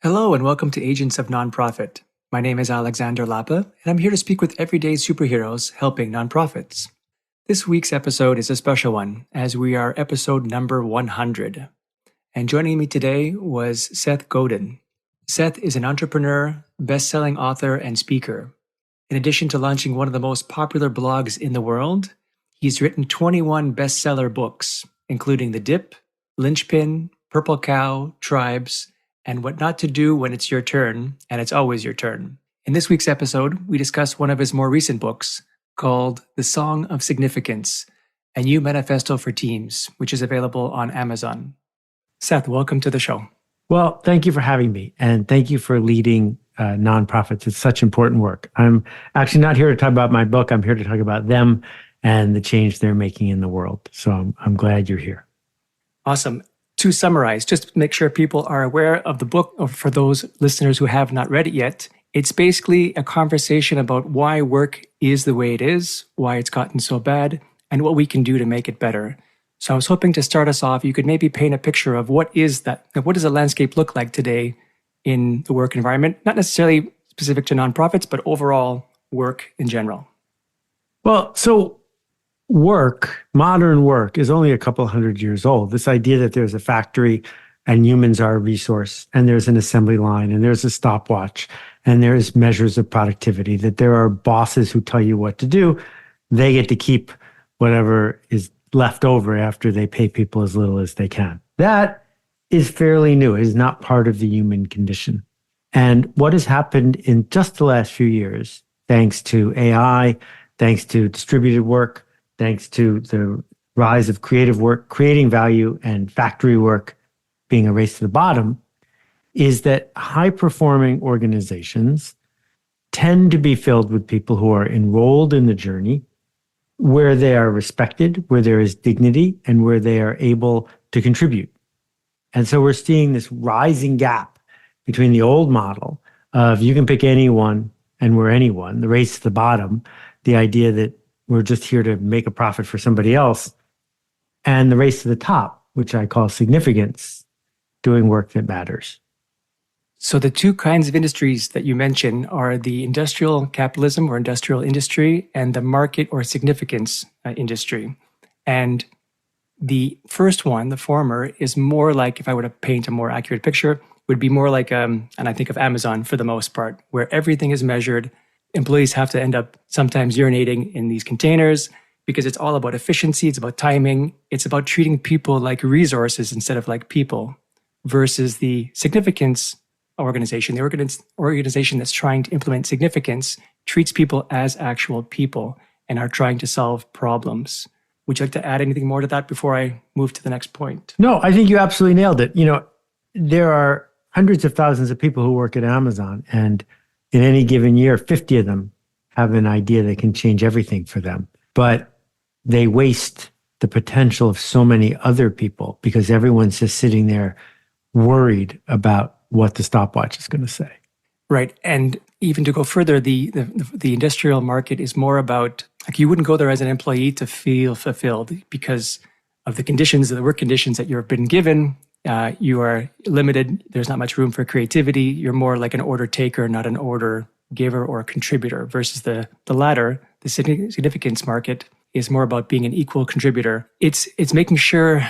Hello and welcome to Agents of Nonprofit. My name is Alexander Lapa, and I'm here to speak with everyday superheroes helping nonprofits. This week's episode is a special one, as we are episode number 100. And joining me today was Seth Godin. Seth is an entrepreneur, best-selling author, and speaker. In addition to launching one of the most popular blogs in the world, he's written 21 bestseller books, including The Dip, Linchpin, Purple Cow, Tribes, and What Not to Do When It's Your Turn, and It's Always Your Turn. In this week's episode, we discuss one of his more recent books called The Song of Significance, a new manifesto for teams, which is available on Amazon. Seth, welcome to the show. Well, thank you for having me, and thank you for leading nonprofits. It's such important work. I'm actually not here to talk about my book. I'm here to talk about them and the change they're making in the world. So I'm glad you're here. Awesome. To summarize, just to make sure people are aware of the book, or for those listeners who have not read it yet, it's basically a conversation about why work is the way it is, why it's gotten so bad, and what we can do to make it better. So I was hoping to start us off, you could maybe paint a picture of what does the landscape look like today in the work environment, not necessarily specific to nonprofits, but overall work in general. Well, so modern work is only a couple hundred years old. This idea that there's a factory and humans are a resource, and there's an assembly line, and there's a stopwatch, and there's measures of productivity, that there are bosses who tell you what to do. They get to keep whatever is left over after they pay people as little as they can. That is fairly new. It is not part of the human condition. And what has happened in just the last few years, thanks to AI, thanks to distributed work, thanks to the rise of creative work, creating value, and factory work being a race to the bottom, is that high-performing organizations tend to be filled with people who are enrolled in the journey, where they are respected, where there is dignity, and where they are able to contribute. And so we're seeing this rising gap between the old model of you can pick anyone and we're anyone, the race to the bottom, the idea that we're just here to make a profit for somebody else, and the race to the top, which I call significance, doing work that matters. So the two kinds of industries that you mentioned are the industrial capitalism or industrial industry and the market or significance industry. And the first one, the former, is more like, if I were to paint a more accurate picture, would be more like, and I think of Amazon for the most part, where everything is measured. Employees have to end up sometimes urinating in these containers because it's all about efficiency, it's about timing, it's about treating people like resources instead of like people, versus the significance organization. The organization that's trying to implement significance treats people as actual people and are trying to solve problems. Would you like to add anything more to that before I move to the next point? No, I think you absolutely nailed it. There are hundreds of thousands of people who work at Amazon, and in any given year, 50 of them have an idea that can change everything for them. But they waste the potential of so many other people because everyone's just sitting there worried about what the stopwatch is going to say. Right. And even to go further, the industrial market is more about, like, you wouldn't go there as an employee to feel fulfilled because of the conditions, the work conditions that you've been given. You are limited. There's not much room for creativity. You're more like an order taker, not an order giver or a contributor, versus the latter, the significance market, is more about being an equal contributor. It's making sure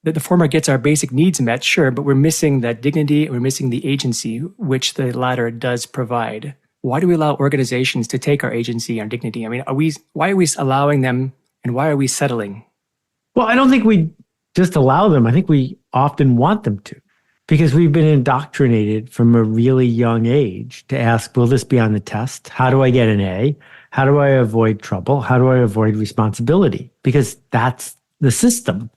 that the former gets our basic needs met, sure, but we're missing that dignity and we're missing the agency, which the latter does provide. Why do we allow organizations to take our agency and dignity? I mean, why are we allowing them, and why are we settling? Well, I don't think we just allow them. I think we often want them to, because we've been indoctrinated from a really young age to ask, will this be on the test? How do I get an A? How do I avoid trouble? How do I avoid responsibility? Because that's the system.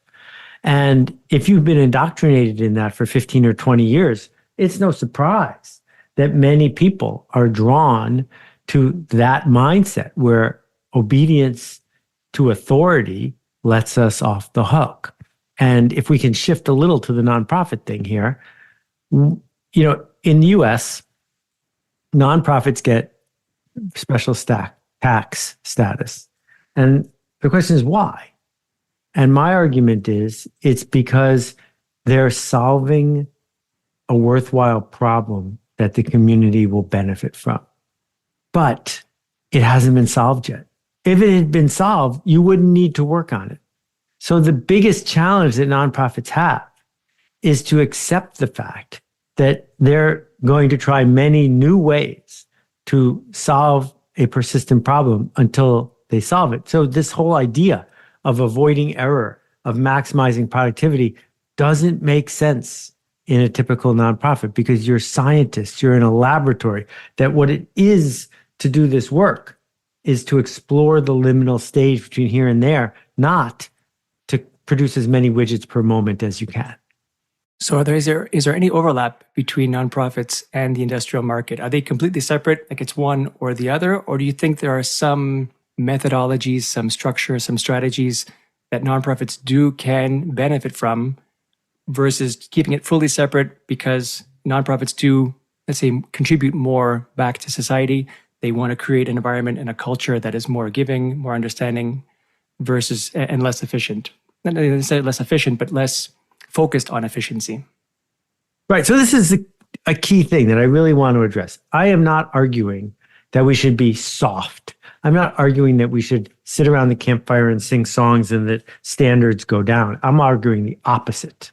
And if you've been indoctrinated in that for 15 or 20 years, it's no surprise that many people are drawn to that mindset where obedience to authority lets us off the hook. And if we can shift a little to the nonprofit thing here, in the US, nonprofits get special tax status. And the question is why? And my argument is it's because they're solving a worthwhile problem that the community will benefit from. But it hasn't been solved yet. If it had been solved, you wouldn't need to work on it. So the biggest challenge that nonprofits have is to accept the fact that they're going to try many new ways to solve a persistent problem until they solve it. So this whole idea of avoiding error, of maximizing productivity doesn't make sense in a typical nonprofit because you're scientists, you're in a laboratory, that what it is to do this work is to explore the liminal stage between here and there, not to produce as many widgets per moment as you can. So is there any overlap between nonprofits and the industrial market? Are they completely separate, like it's one or the other? Or do you think there are some methodologies, some structures, some strategies that nonprofits can benefit from versus keeping it fully separate because nonprofits do, let's say, contribute more back to society? They want to create an environment and a culture that is more giving, more understanding versus and less efficient. Not necessarily less efficient, but less focused on efficiency. Right. So this is a key thing that I really want to address. I am not arguing that we should be soft. I'm not arguing that we should sit around the campfire and sing songs and that standards go down. I'm arguing the opposite.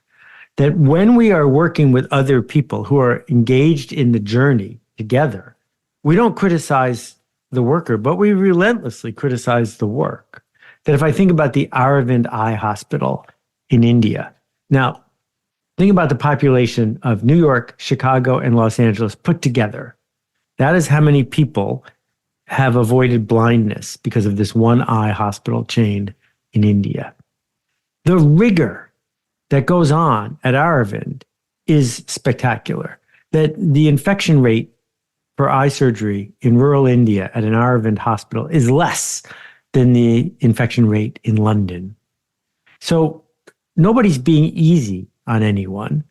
That when we are working with other people who are engaged in the journey together, we don't criticize the worker, but we relentlessly criticize the work. That if I think about the Aravind Eye Hospital in India, now think about the population of New York, Chicago, and Los Angeles put together. That is how many people have avoided blindness because of this one eye hospital chain in India. The rigor that goes on at Aravind is spectacular. That the infection rate for eye surgery in rural India at an Aravind hospital is less than the infection rate in London. So nobody's being easy on anyone,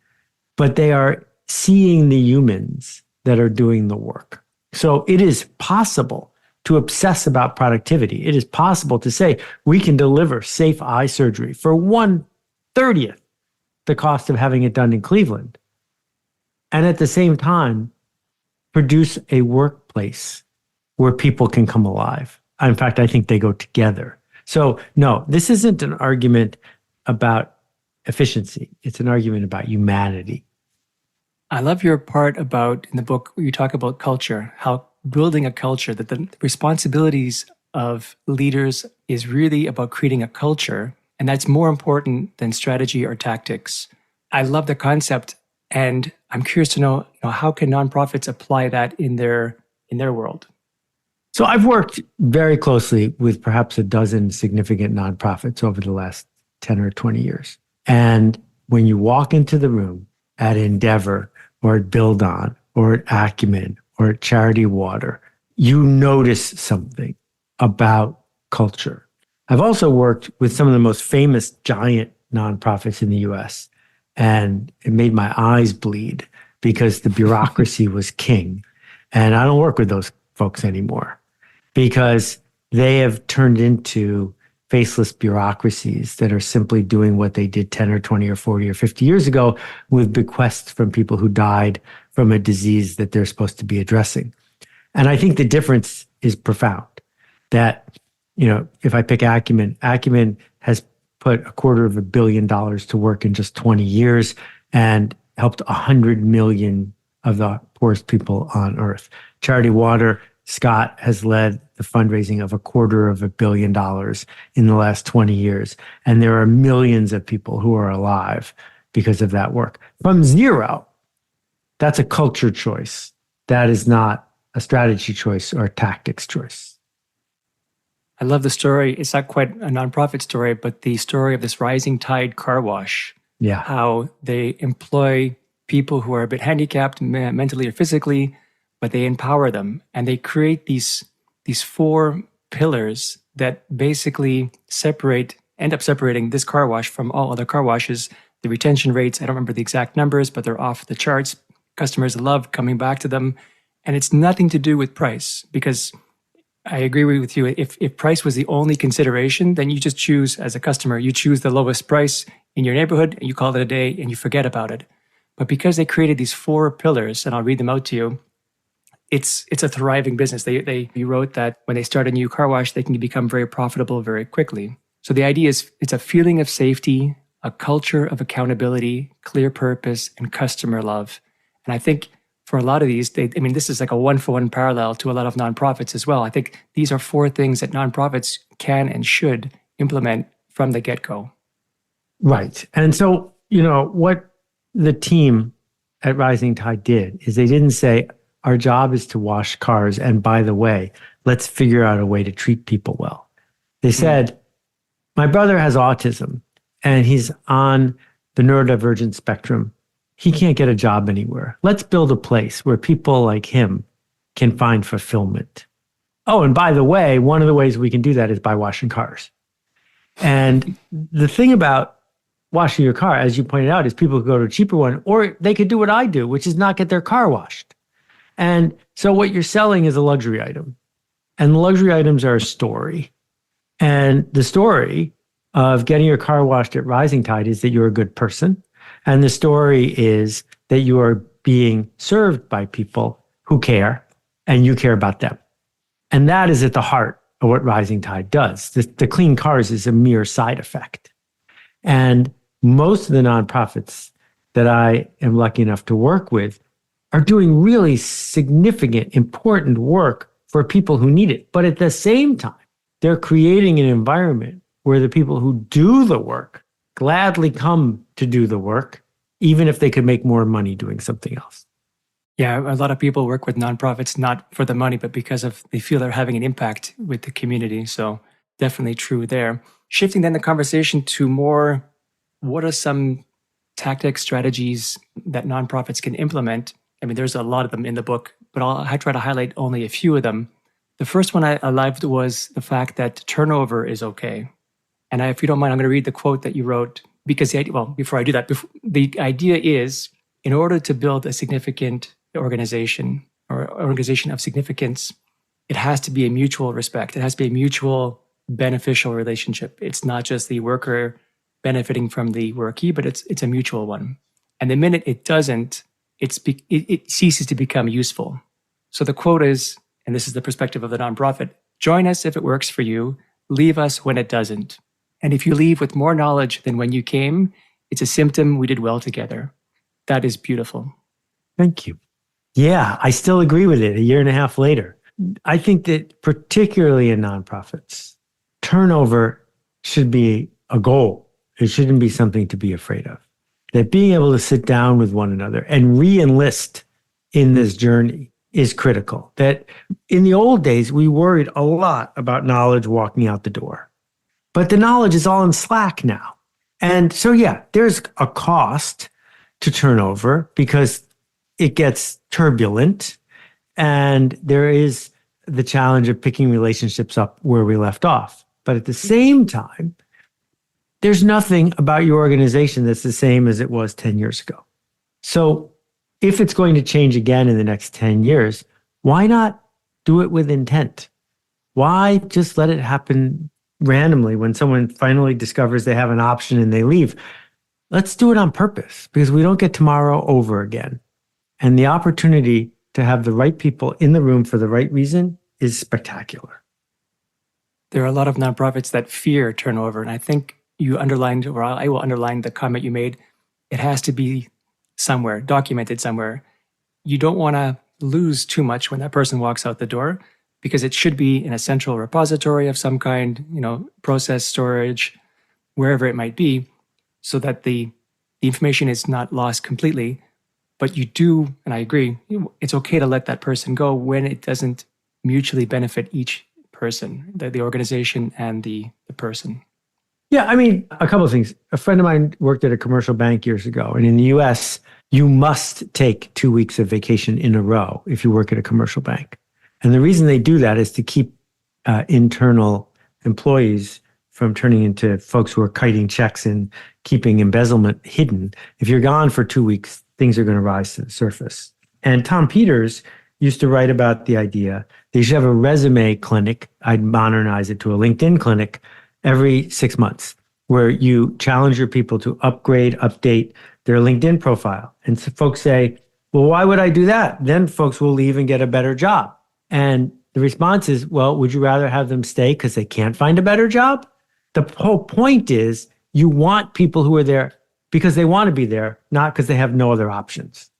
but they are seeing the humans that are doing the work. So it is possible to obsess about productivity. It is possible to say we can deliver safe eye surgery for 1/30th the cost of having it done in Cleveland. And at the same time, produce a workplace where people can come alive. In fact, I think they go together. So no, this isn't an argument about efficiency. It's an argument about humanity. I love your part about in the book where you talk about culture, how building a culture, that the responsibilities of leaders is really about creating a culture. And that's more important than strategy or tactics. I love the concept. And I'm curious to know, how can nonprofits apply that in their world? So I've worked very closely with perhaps a dozen significant nonprofits over the last 10 or 20 years. And when you walk into the room at Endeavor or at Build On or at Acumen or at Charity Water, you notice something about culture. I've also worked with some of the most famous giant nonprofits in the US, and it made my eyes bleed because the bureaucracy was king. And I don't work with those folks anymore because they have turned into faceless bureaucracies that are simply doing what they did 10 or 20 or 40 or 50 years ago with bequests from people who died from a disease that they're supposed to be addressing. And I think the difference is profound. That, if I pick Acumen has put $250 million to work in just 20 years and helped 100 million of the poorest people on earth. Charity Water, Scott has led the fundraising of $250 million in the last 20 years. And there are millions of people who are alive because of that work. From zero, that's a culture choice. That is not a strategy choice or a tactics choice. I love the story. It's not quite a nonprofit story, but the story of this Rising Tide car wash. Yeah. How they employ people who are a bit handicapped mentally or physically, but they empower them. And they create these 4 pillars that basically end up separating this car wash from all other car washes. The retention rates, I don't remember the exact numbers, but they're off the charts. Customers love coming back to them. And it's nothing to do with price, because I agree with you. If price was the only consideration, then you just choose, as a customer, you choose the lowest price in your neighborhood and you call it a day and you forget about it. But because they created these 4 pillars, and I'll read them out to you, it's a thriving business. You wrote that when they start a new car wash, they can become very profitable very quickly. So the idea is it's a feeling of safety, a culture of accountability, clear purpose, and customer love. And I think for a lot of these, this is like a one-for-one parallel to a lot of nonprofits as well. I think these are 4 things that nonprofits can and should implement from the get-go. Right. And so, what the team at Rising Tide did is they didn't say, our job is to wash cars, and by the way, let's figure out a way to treat people well. They said, my brother has autism, and he's on the neurodivergent spectrum. He can't get a job anywhere. Let's build a place where people like him can find fulfillment. Oh, and by the way, one of the ways we can do that is by washing cars. And the thing about washing your car, as you pointed out, is people could go to a cheaper one, or they could do what I do, which is not get their car washed. And so what you're selling is a luxury item. And the luxury items are a story. And the story of getting your car washed at Rising Tide is that you're a good person. And the story is that you are being served by people who care, and you care about them. And that is at the heart of what Rising Tide does. The clean cars is a mere side effect. And most of the nonprofits that I am lucky enough to work with are doing really significant, important work for people who need it. But at the same time, they're creating an environment where the people who do the work gladly come to do the work, even if they could make more money doing something else. Yeah, a lot of people work with nonprofits not for the money, but because they feel they're having an impact with the community. So definitely true there. Shifting then the conversation to more, what are some tactics, strategies that nonprofits can implement? There's a lot of them in the book, but I try to highlight only a few of them. The first one I loved was the fact that turnover is okay. And if you don't mind, I'm going to read the quote that you wrote, because before I do that, the idea is, in order to build a significant organization or organization of significance, it has to be a mutual respect. It has to be a mutual beneficial relationship. It's not just the worker benefiting from the workee, but it's a mutual one. And the minute it doesn't, it ceases to become useful. So the quote is, and this is the perspective of the nonprofit, join us if it works for you, leave us when it doesn't. And if you leave with more knowledge than when you came, it's a symptom we did well together. That is beautiful. Thank you. Yeah, I still agree with it a year and a half later. I think that particularly in nonprofits, turnover should be a goal. It shouldn't be something to be afraid of. That being able to sit down with one another and re-enlist in this journey is critical. That in the old days, we worried a lot about knowledge walking out the door. But the knowledge is all in Slack now. And so, yeah, there's a cost to turnover because it gets turbulent. And there is the challenge of picking relationships up where we left off. But at the same time, there's nothing about your organization that's the same as it was 10 years ago. So if it's going to change again in the next 10 years, why not do it with intent? Why just let it happen randomly when someone finally discovers they have an option and they leave? Let's do it on purpose, because we don't get tomorrow over again. And the opportunity to have the right people in the room for the right reason is spectacular. There are a lot of nonprofits that fear turnover. And I think you underlined, or I will underline the comment you made, it has to be somewhere, documented somewhere. You don't want to lose too much when that person walks out the door, because it should be in a central repository of some kind, process, storage, wherever it might be, so that the information is not lost completely. But you do, and I agree, it's okay to let that person go when it doesn't mutually benefit each person, the organization and the person. Yeah, a couple of things. A friend of mine worked at a commercial bank years ago, and in the US, you must take 2 weeks of vacation in a row if you work at a commercial bank. And the reason they do that is to keep internal employees from turning into folks who are kiting checks and keeping embezzlement hidden. If you're gone for 2 weeks, things are going to rise to the surface. And Tom Peters used to write about the idea they should have a resume clinic. I'd modernize it to a LinkedIn clinic every 6 months, where you challenge your people to upgrade, update their LinkedIn profile. And so folks say, well, why would I do that? Then folks will leave and get a better job. And the response is, well, would you rather have them stay because they can't find a better job? The whole point is you want people who are there because they want to be there, not because they have no other options.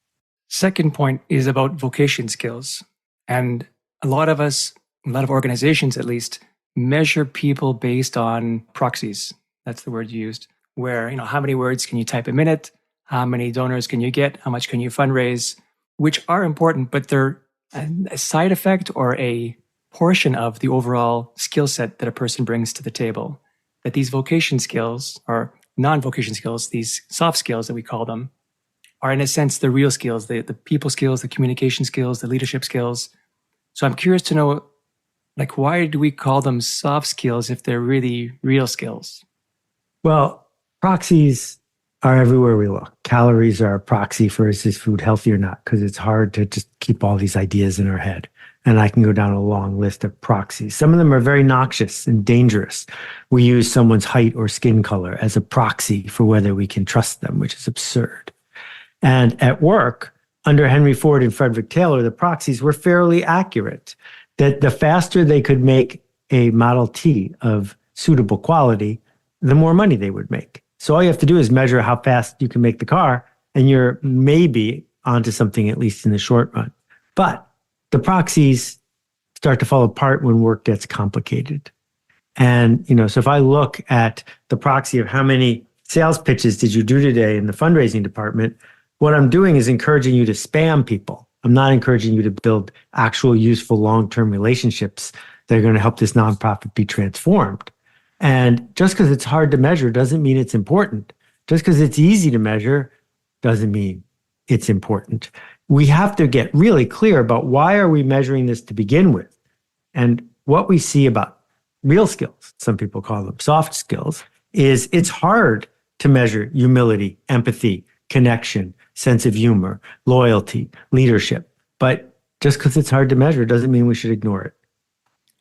Second point is about vocation skills. And a lot of us, a lot of organizations at least, measure people based on proxies. That's the word used, where, how many words can you type a minute? How many donors can you get? How much can you fundraise? Which are important, but they're a side effect or a portion of the overall skill set that a person brings to the table. That these vocation skills or non-vocation skills, these soft skills that we call them, are in a sense the real skills, the people skills, the communication skills, the leadership skills. So I'm curious to know, why do we call them soft skills if they're really real skills? Well, proxies are everywhere we look. Calories are a proxy for is this food healthy or not, because it's hard to just keep all these ideas in our head. And I can go down a long list of proxies. Some of them are very noxious and dangerous. We use someone's height or skin color as a proxy for whether we can trust them, which is absurd. And at work, under Henry Ford and Frederick Taylor, the proxies were fairly accurate. That the faster they could make a Model T of suitable quality, the more money they would make. So all you have to do is measure how fast you can make the car, and you're maybe onto something, at least in the short run. But the proxies start to fall apart when work gets complicated. And, so if I look at the proxy of how many sales pitches did you do today in the fundraising department, what I'm doing is encouraging you to spam people. I'm not encouraging you to build actual useful long-term relationships that are going to help this nonprofit be transformed. And just because it's hard to measure doesn't mean it's important. Just because it's easy to measure doesn't mean it's important. We have to get really clear about why are we measuring this to begin with. And what we see about real skills, some people call them soft skills, is it's hard to measure humility, empathy, connection, sense of humor, loyalty, leadership. But just because it's hard to measure doesn't mean we should ignore it.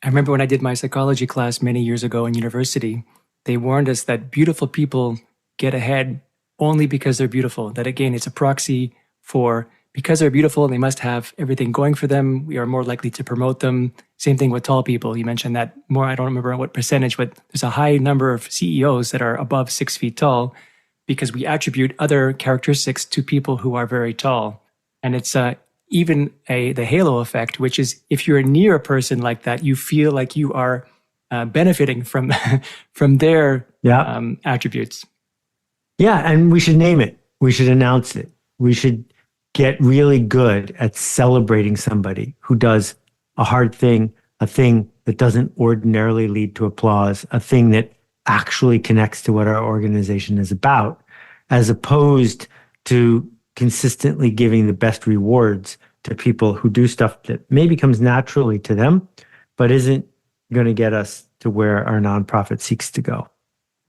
I remember when I did my psychology class many years ago in university, they warned us that beautiful people get ahead only because they're beautiful. That again, it's a proxy for because they're beautiful, they must have everything going for them. We are more likely to promote them. Same thing with tall people. You mentioned that more, I don't remember what percentage, but there's a high number of CEOs that are above 6 feet tall because we attribute other characteristics to people who are very tall. And it's even the halo effect, which is if you're near a person like that, you feel like you are benefiting from from their attributes. Yeah, and we should name it. We should announce it. We should get really good at celebrating somebody who does a hard thing, a thing that doesn't ordinarily lead to applause, a thing that actually connects to what our organization is about, as opposed to consistently giving the best rewards to people who do stuff that maybe comes naturally to them, but isn't going to get us to where our nonprofit seeks to go.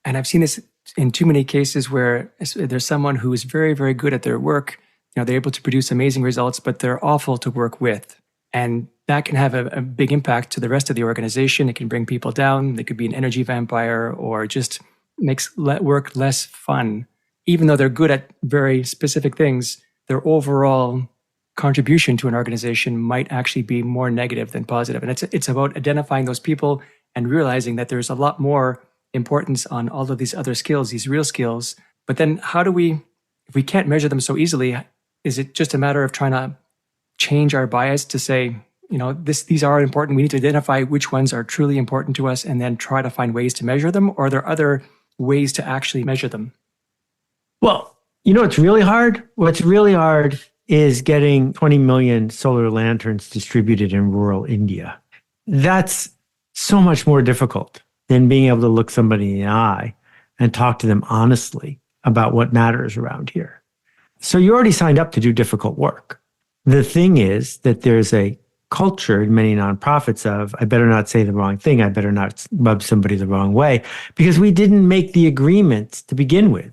And I've seen this in too many cases where there's someone who is very, very good at their work. They're able to produce amazing results, but they're awful to work with. And that can have a big impact to the rest of the organization. It can bring people down. They could be an energy vampire or just makes work less fun. Even though they're good at very specific things, their overall contribution to an organization might actually be more negative than positive. And it's about identifying those people and realizing that there's a lot more importance on all of these other skills, these real skills. But then if we can't measure them so easily, is it just a matter of trying to change our bias to say, these are important. We need to identify which ones are truly important to us and then try to find ways to measure them? Or are there other ways to actually measure them? Well, what's really hard? What's really hard is getting 20 million solar lanterns distributed in rural India. That's so much more difficult than being able to look somebody in the eye and talk to them honestly about what matters around here. So you already signed up to do difficult work. The thing is that there's a culture in many nonprofits of, I better not say the wrong thing. I better not rub somebody the wrong way, because we didn't make the agreements to begin with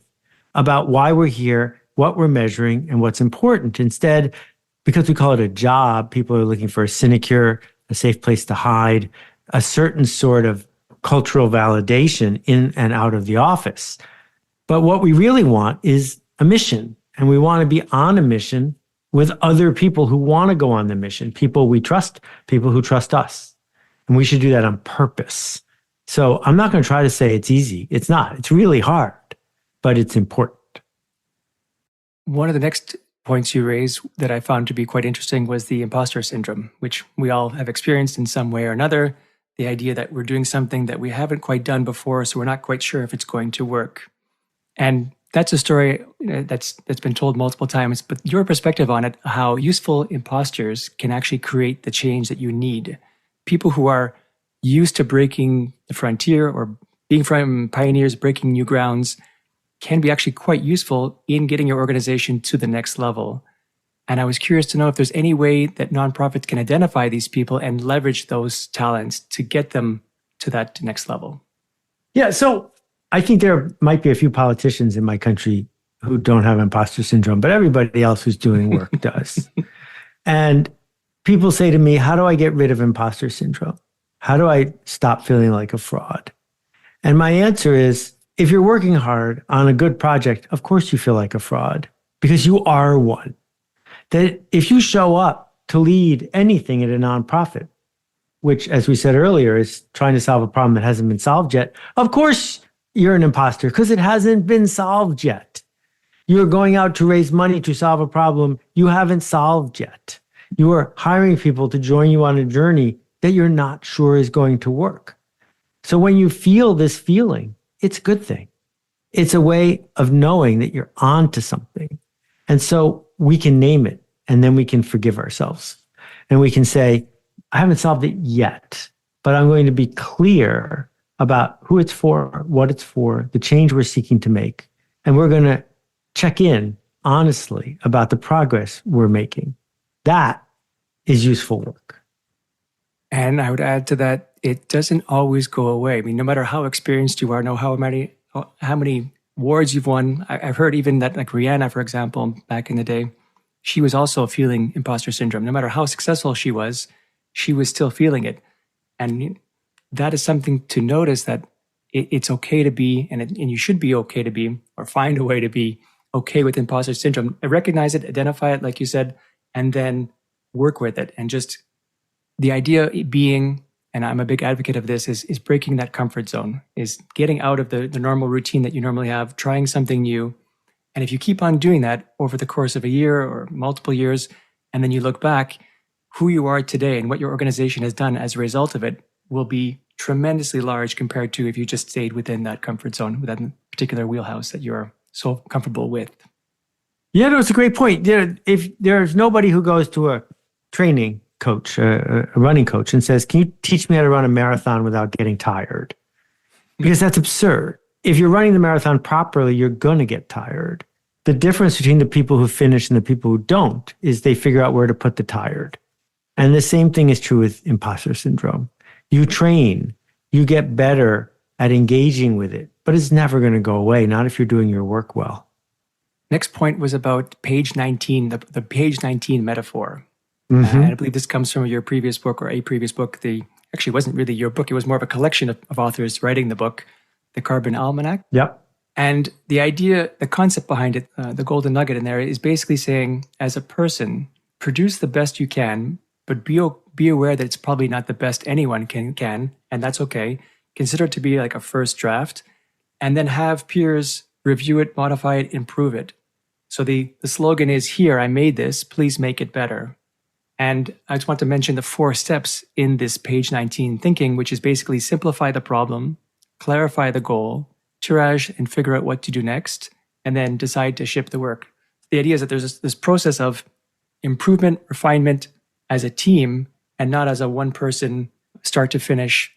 about why we're here, what we're measuring, and what's important. Instead, because we call it a job, people are looking for a sinecure, a safe place to hide, a certain sort of cultural validation in and out of the office. But what we really want is a mission. And we want to be on a mission with other people who want to go on the mission, people we trust, people who trust us. And we should do that on purpose. So I'm not going to try to say it's easy. It's not. It's really hard, but it's important. One of the next points you raised that I found to be quite interesting was the imposter syndrome, which we all have experienced in some way or another. The idea that we're doing something that we haven't quite done before, so we're not quite sure if it's going to work. And that's a story that's been told multiple times, but your perspective on it, how useful imposters can actually create the change that you need. People who are used to breaking the frontier or being from pioneers, breaking new grounds, can be actually quite useful in getting your organization to the next level. And I was curious to know if there's any way that nonprofits can identify these people and leverage those talents to get them to that next level. Yeah, so I think there might be a few politicians in my country who don't have imposter syndrome, but everybody else who's doing work does. And people say to me, how do I get rid of imposter syndrome? How do I stop feeling like a fraud? And my answer is, if you're working hard on a good project, of course you feel like a fraud because you are one. That if you show up to lead anything at a nonprofit, which, as we said earlier, is trying to solve a problem that hasn't been solved yet, of course you're an imposter because it hasn't been solved yet. You're going out to raise money to solve a problem you haven't solved yet. You are hiring people to join you on a journey that you're not sure is going to work. So when you feel this feeling, it's a good thing. It's a way of knowing that you're on to something. And so we can name it, and then we can forgive ourselves. And we can say, I haven't solved it yet, but I'm going to be clear about who it's for, what it's for, the change we're seeking to make. And we're going to check in honestly about the progress we're making. That is useful work. And I would add to that, it doesn't always go away. I mean, no matter how experienced you are, know how many awards you've won. I've heard even that, like Rihanna, for example, back in the day, she was also feeling imposter syndrome. No matter how successful she was still feeling it. And that is something to notice, that it's okay to be, and you should be okay to be, or find a way to be okay with imposter syndrome. Recognize it, identify it, like you said, and then work with it. And just the idea being, and I'm a big advocate of this, is breaking that comfort zone, is getting out of the normal routine that you normally have, trying something new. And if you keep on doing that over the course of a year or multiple years, and then you look back, who you are today and what your organization has done as a result of it will be tremendously large compared to if you just stayed within that comfort zone, within that particular wheelhouse that you're so comfortable with. Yeah, no, it's a great point. If there's nobody who goes to a training coach, a running coach, and says, can you teach me how to run a marathon without getting tired? Because that's absurd. If you're running the marathon properly, you're going to get tired. The difference between the people who finish and the people who don't is they figure out where to put the tired. And the same thing is true with imposter syndrome. You train, you get better at engaging with it, but it's never going to go away, not if you're doing your work well. Next point was about page 19, the page 19 metaphor. Mm-hmm. And I believe this comes from your previous book, or a previous book. Actually wasn't really your book. It was more of a collection of authors writing the book, The Carbon Almanac. Yep. And the idea, the concept behind it, the golden nugget in there is basically saying, as a person, produce the best you can, but be aware that it's probably not the best anyone can, and that's okay. Consider it to be like a first draft, and then have peers review it, modify it, improve it. So the slogan is, here, I made this, please make it better. And I just want to mention the 4 steps in this page 19 thinking, which is basically simplify the problem, clarify the goal, triage and figure out what to do next, and then decide to ship the work. The idea is that there's this process of improvement, refinement as a team, and not as a one person start to finish,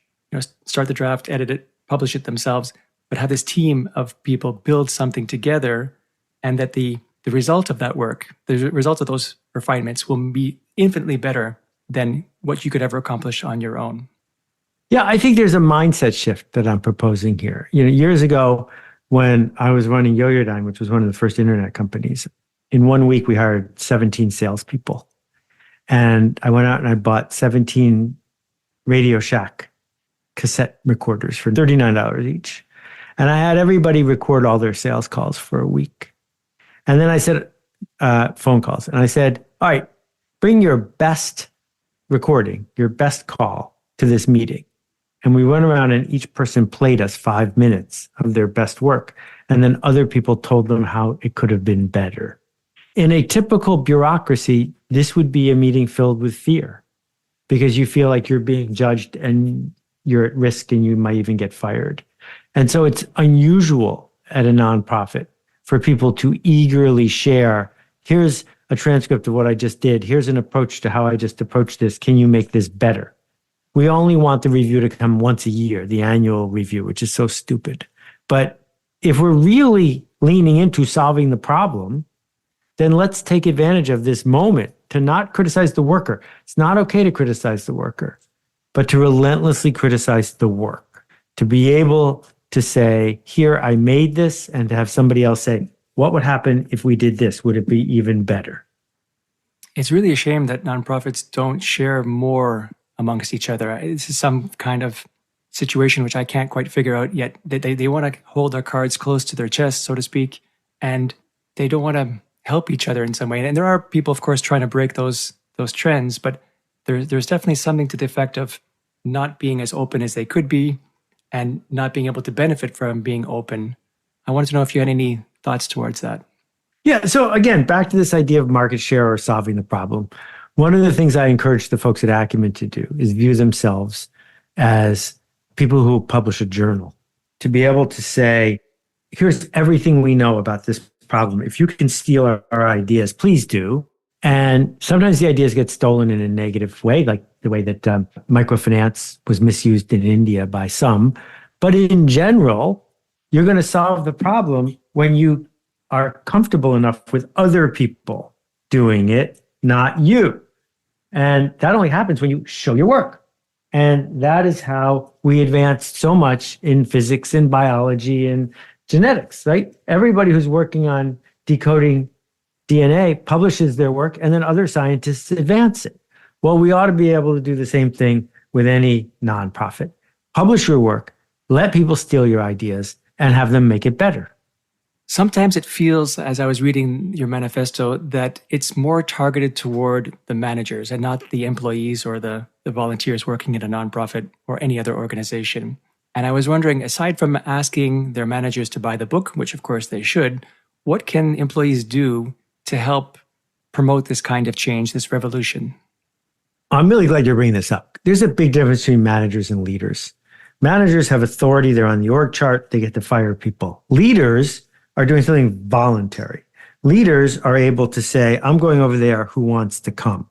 start the draft, edit it, publish it themselves, but have this team of people build something together, and that the result of that work, the result of those refinements will be infinitely better than what you could ever accomplish on your own. Yeah, I think there's a mindset shift that I'm proposing here. Years ago, when I was running Yoyodyne, which was one of the first internet companies, in 1 week we hired 17 salespeople. And I went out and I bought 17 Radio Shack cassette recorders for $39 each. And I had everybody record all their sales calls for a week. And then I said, phone calls. And I said, all right, bring your best recording, your best call to this meeting. And we went around and each person played us 5 minutes of their best work. And then other people told them how it could have been better. In a typical bureaucracy, this would be a meeting filled with fear because you feel like you're being judged and you're at risk and you might even get fired. And so it's unusual at a nonprofit for people to eagerly share, here's a transcript of what I just did. Here's an approach to how I just approached this. Can you make this better? We only want the review to come once a year, the annual review, which is so stupid. But if we're really leaning into solving the problem, then let's take advantage of this moment to not criticize the worker. It's not okay to criticize the worker, but to relentlessly criticize the work, to be able to say, here, I made this, and to have somebody else say, what would happen if we did this? Would it be even better? It's really a shame that nonprofits don't share more amongst each other. This is some kind of situation which I can't quite figure out yet. They want to hold their cards close to their chest, so to speak, and they don't want to help each other in some way. And there are people, of course, trying to break those trends, but there's definitely something to the effect of not being as open as they could be and not being able to benefit from being open. I wanted to know if you had any thoughts towards that. Yeah. So again, back to this idea of market share or solving the problem. One of the things I encourage the folks at Acumen to do is view themselves as people who publish a journal, to be able to say, here's everything we know about this problem. If you can steal our ideas, please do. And sometimes the ideas get stolen in a negative way, like the way that microfinance was misused in India by some. But in general, you're going to solve the problem when you are comfortable enough with other people doing it, not you. And that only happens when you show your work. And that is how we advanced so much in physics and biology and genetics, right? Everybody who's working on decoding DNA publishes their work, and then other scientists advance it. Well, we ought to be able to do the same thing with any nonprofit. Publish your work, let people steal your ideas, and have them make it better. Sometimes it feels, as I was reading your manifesto, that it's more targeted toward the managers and not the employees or the volunteers working at a nonprofit or any other organization. And I was wondering, aside from asking their managers to buy the book, which of course they should, what can employees do to help promote this kind of change, this revolution? I'm really glad you're bringing this up. There's a big difference between managers and leaders. Managers have authority. They're on the org chart. They get to fire people. Leaders are doing something voluntary. Leaders are able to say, I'm going over there, who wants to come?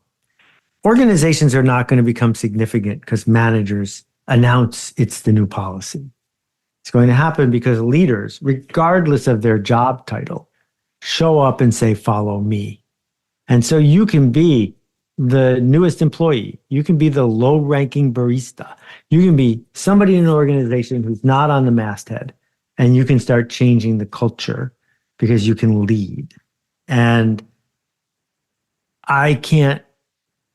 Organizations are not going to become significant because managers announce it's the new policy. It's going to happen because leaders, regardless of their job title, show up and say, follow me. And so you can be the newest employee. You can be the low-ranking barista. You can be somebody in an organization who's not on the masthead. And you can start changing the culture because you can lead. And I can't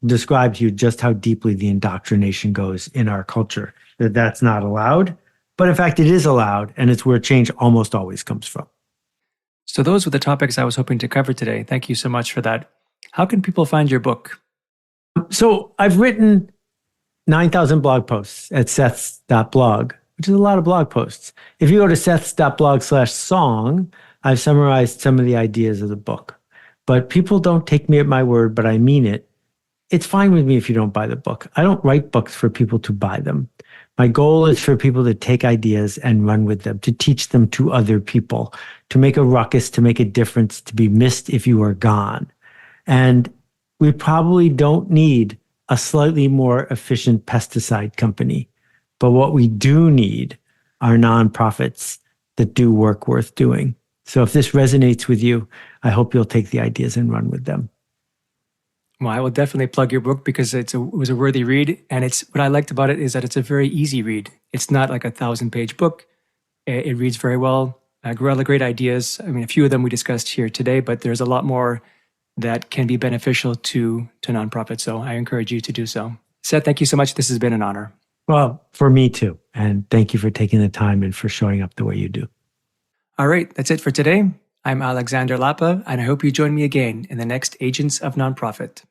describe to you just how deeply the indoctrination goes in our culture, that that's not allowed. But in fact, it is allowed, and it's where change almost always comes from. So those were the topics I was hoping to cover today. Thank you so much for that. How can people find your book? So I've written 9,000 blog posts at seths.blog, which is a lot of blog posts. If you go to seths.blog/song, I've summarized some of the ideas of the book. But people don't take me at my word, but I mean it. It's fine with me if you don't buy the book. I don't write books for people to buy them. My goal is for people to take ideas and run with them, to teach them to other people, to make a ruckus, to make a difference, to be missed if you are gone. And we probably don't need a slightly more efficient pesticide company. But what we do need are nonprofits that do work worth doing. So if this resonates with you, I hope you'll take the ideas and run with them. Well, I will definitely plug your book because it was a worthy read. And what I liked about it is that it's a very easy read. It's not like a 1,000-page book. It reads very well. Great ideas. I mean, a few of them we discussed here today, but there's a lot more that can be beneficial to nonprofits. So I encourage you to do so. Seth, thank you so much. This has been an honor. Well, for me too. And thank you for taking the time and for showing up the way you do. All right, that's it for today. I'm Alexander Lapa, and I hope you join me again in the next Agents of Nonprofit.